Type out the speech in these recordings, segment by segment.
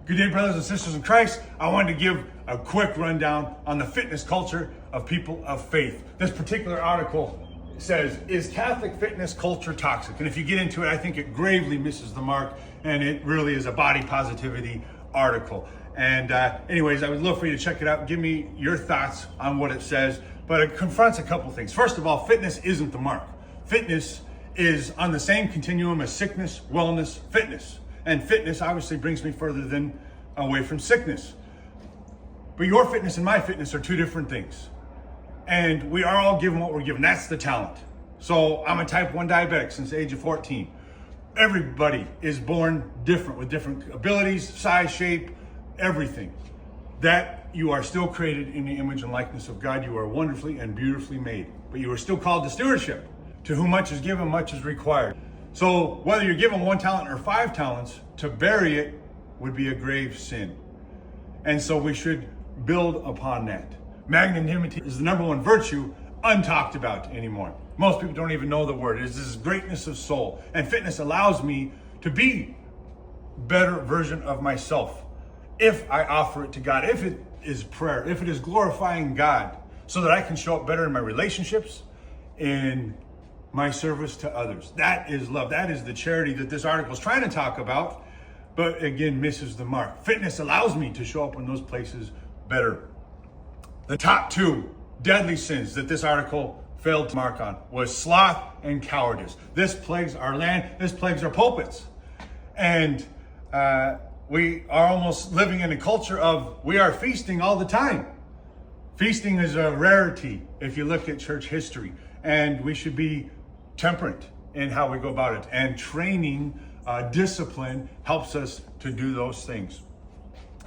Good day, brothers and sisters in Christ. I wanted to give a quick rundown on the fitness culture of people of faith. This particular article says, is Catholic fitness culture toxic? And if you get into it, I think it gravely misses the mark, and it really is a body positivity article. And anyways, I would love for you to check it out. Give me your thoughts on what it says, but it confronts a couple things. First of all, fitness isn't the mark. Fitness is on the same continuum as sickness, wellness, fitness. And fitness obviously brings me further than away from sickness. But your fitness and my fitness are two different things. And we are all given what we're given. That's the talent. So I'm a type 1 diabetic since the age of 14. Everybody is born different with different abilities, size, shape, everything. That you are still created in the image and likeness of God. You are wonderfully and beautifully made. But you are still called to stewardship. To whom much is given, much is required. So whether you're given 1 talent or 5 talents, to bury it would be a grave sin. And so we should build upon that. Magnanimity is the #1 virtue untalked about anymore. Most people don't even know the word. It is this greatness of soul. And fitness allows me to be a better version of myself if I offer it to God, if it is prayer, if it is glorifying God, so that I can show up better in my relationships, in my service to others. That is love. That is the charity that this article is trying to talk about, but again, misses the mark. Fitness allows me to show up in those places better. The top 2 deadly sins that this article failed to mark on was sloth and cowardice. This plagues our land. This plagues our pulpits. And we are almost living in a culture of we are feasting all the time. Feasting is a rarity if you look at church history. And we should be temperate in how we go about it. And training, discipline helps us to do those things.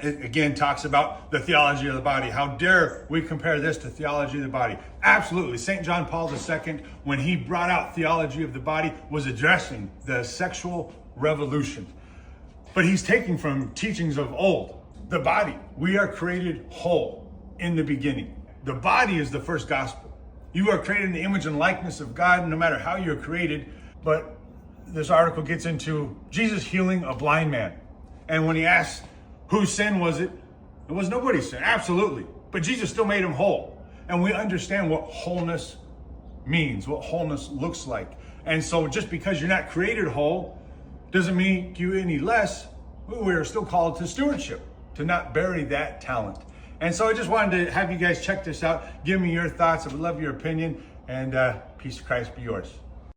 It again talks about the theology of the body. How dare we compare this to theology of the body? Absolutely. St. John Paul II, when he brought out theology of the body, was addressing the sexual revolution. But he's taking from teachings of old. The body, we are created whole in the beginning. The body is the first gospel. You are created in the image and likeness of God, no matter how you're created. But this article gets into Jesus healing a blind man. And when he asked whose sin was it, it was nobody's sin, absolutely. But Jesus still made him whole. And we understand what wholeness means, what wholeness looks like. And so just because you're not created whole doesn't make you any less. We are still called to stewardship, to not bury that talent. And so I just wanted to have you guys check this out. Give me your thoughts. I would love your opinion. And peace of Christ be yours.